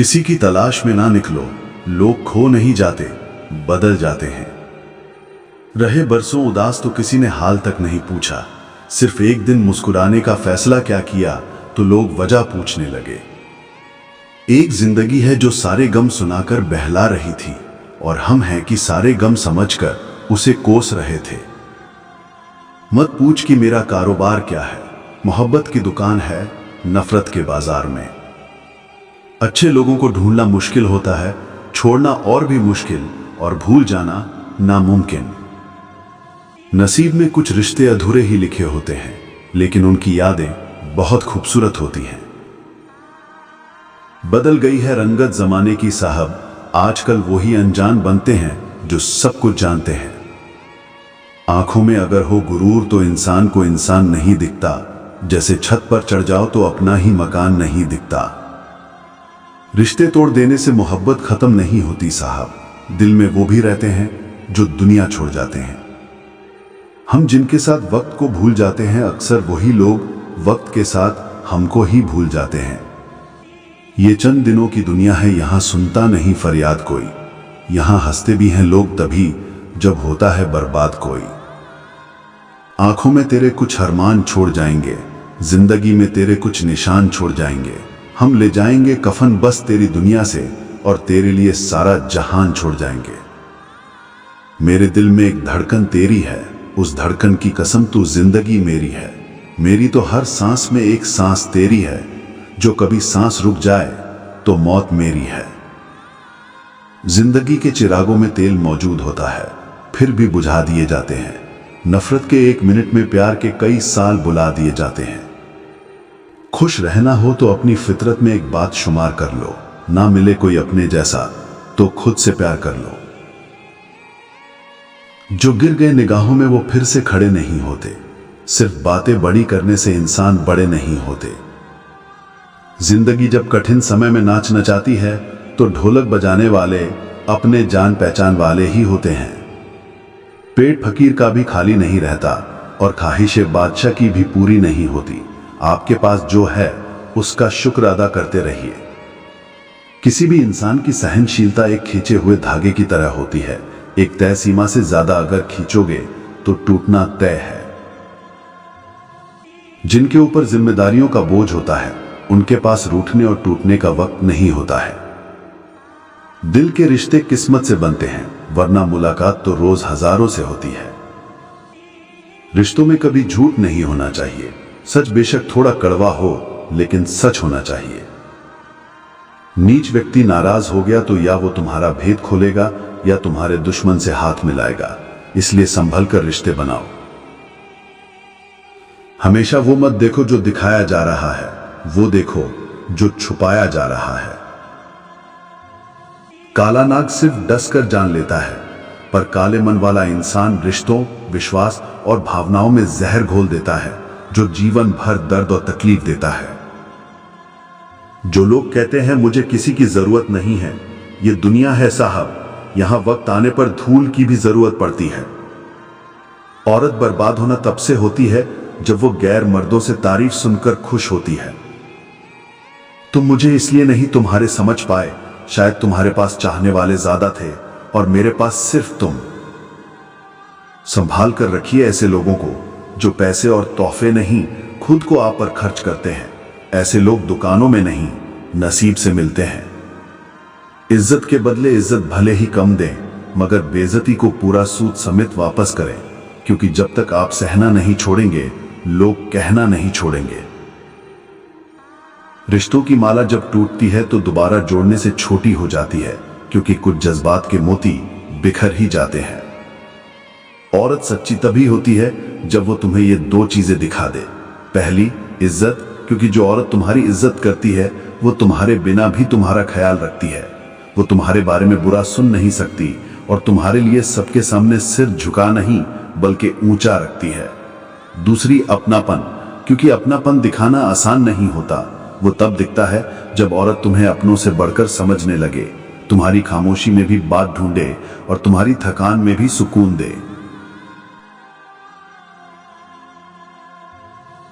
किसी की तलाश में ना निकलो, लोग खो नहीं जाते, बदल जाते हैं। रहे बरसों उदास तो किसी ने हाल तक नहीं पूछा। सिर्फ एक दिन मुस्कुराने का फैसला क्या किया तो लोग वजह पूछने लगे। एक जिंदगी है जो सारे गम सुनाकर बहला रही थी, और हम हैं कि सारे गम समझकर उसे कोस रहे थे। मत पूछ कि मेरा कारोबार क्या है, मोहब्बत की दुकान है नफरत के बाजार में। अच्छे लोगों को ढूंढना मुश्किल होता है, छोड़ना और भी मुश्किल, और भूल जाना नामुमकिन। नसीब में कुछ रिश्ते अधूरे ही लिखे होते हैं, लेकिन उनकी यादें बहुत खूबसूरत होती हैं। बदल गई है रंगत जमाने की साहब, आजकल वही अनजान बनते हैं जो सब कुछ जानते हैं। आंखों में अगर हो गुरूर तो इंसान को इंसान नहीं दिखता, जैसे छत पर चढ़ जाओ तो अपना ही मकान नहीं दिखता। रिश्ते तोड़ देने से मोहब्बत खत्म नहीं होती साहब, दिल में वो भी रहते हैं जो दुनिया छोड़ जाते हैं। हम जिनके साथ वक्त को भूल जाते हैं, अक्सर वही लोग वक्त के साथ हमको ही भूल जाते हैं। ये चंद दिनों की दुनिया है, यहाँ सुनता नहीं फरियाद कोई। यहाँ हंसते भी हैं लोग तभी जब होता है बर्बाद कोई। आंखों में तेरे कुछ अरमान छोड़ जाएंगे, जिंदगी में तेरे कुछ निशान छोड़ जाएंगे। हम ले जाएंगे कफन बस तेरी दुनिया से, और तेरे लिए सारा जहान छोड़ जाएंगे। मेरे दिल में एक धड़कन तेरी है, उस धड़कन की कसम तू जिंदगी मेरी है। मेरी तो हर सांस में एक सांस तेरी है, जो कभी सांस रुक जाए तो मौत मेरी है। जिंदगी के चिरागों में तेल मौजूद होता है, फिर भी बुझा दिए जाते हैं। नफरत के एक मिनट में प्यार के कई साल बुला दिए जाते हैं। खुश रहना हो तो अपनी फितरत में एक बात शुमार कर लो, ना मिले कोई अपने जैसा तो खुद से प्यार कर लो। जो गिर गए निगाहों में वो फिर से खड़े नहीं होते, सिर्फ बातें बड़ी करने से इंसान बड़े नहीं होते। जिंदगी जब कठिन समय में नाच नचाती है तो ढोलक बजाने वाले अपने जान पहचान वाले ही होते हैं। पेट फकीर का भी खाली नहीं रहता, और ख्वाहिशें बादशाह की भी पूरी नहीं होती। आपके पास जो है उसका शुक्र अदा करते रहिए। किसी भी इंसान की सहनशीलता एक खींचे हुए धागे की तरह होती है, एक तय सीमा से ज्यादा अगर खींचोगे तो टूटना तय है। जिनके ऊपर जिम्मेदारियों का बोझ होता है, उनके पास रूठने और टूटने का वक्त नहीं होता है। दिल के रिश्ते किस्मत से बनते हैं, वरना मुलाकात तो रोज हजारों से होती है। रिश्तों में कभी झूठ नहीं होना चाहिए, सच बेशक थोड़ा कड़वा हो, लेकिन सच होना चाहिए। नीच व्यक्ति नाराज हो गया तो या वो तुम्हारा भेद खोलेगा या तुम्हारे दुश्मन से हाथ मिलाएगा, इसलिए संभल कर रिश्ते बनाओ। हमेशा वो मत देखो जो दिखाया जा रहा है, वो देखो जो छुपाया जा रहा है। काला नाग सिर्फ डसकर जान लेता है, पर काले मन वाला इंसान रिश्तों, विश्वास और भावनाओं में जहर घोल देता है, जो जीवन भर दर्द और तकलीफ देता है। जो लोग कहते हैं मुझे किसी की जरूरत नहीं है, ये दुनिया है साहब, यहां वक्त आने पर धूल की भी जरूरत पड़ती है। औरत बर्बाद होना तब से होती है जब वो गैर मर्दों से तारीफ सुनकर खुश होती है। तुम मुझे इसलिए नहीं तुम्हारे समझ पाए, शायद तुम्हारे पास चाहने वाले ज्यादा थे और मेरे पास सिर्फ तुम। संभाल कर रखिए ऐसे लोगों को जो पैसे और तोहफे नहीं, खुद को आप पर खर्च करते हैं। ऐसे लोग दुकानों में नहीं, नसीब से मिलते हैं। इज्जत के बदले इज्जत भले ही कम दें, मगर बेइज्जती को पूरा सूद समेत वापस करें, क्योंकि जब तक आप सहना नहीं छोड़ेंगे, लोग कहना नहीं छोड़ेंगे। रिश्तों की माला जब टूटती है तो दोबारा जोड़ने से छोटी हो जाती है, क्योंकि कुछ जज्बात के मोती बिखर ही जाते हैं। औरत सच्ची तभी होती है जब वो तुम्हें ये दो चीजें दिखा दे। पहली, इज्जत, क्योंकि जो औरत तुम्हारी इज्जत करती है वो तुम्हारे बिना भी तुम्हारा ख्याल रखती है। वो तुम्हारे बारे में बुरा सुन नहीं सकती और तुम्हारे लिए सबके सामने सिर झुका नहीं बल्कि ऊंचा रखती है। दूसरी, अपनापन, क्योंकि अपनापन दिखाना आसान नहीं होता। वो तब दिखता है जब औरत तुम्हें अपनों से बढ़कर समझने लगे, तुम्हारी खामोशी में भी बात ढूंढे और तुम्हारी थकान में भी सुकून दे।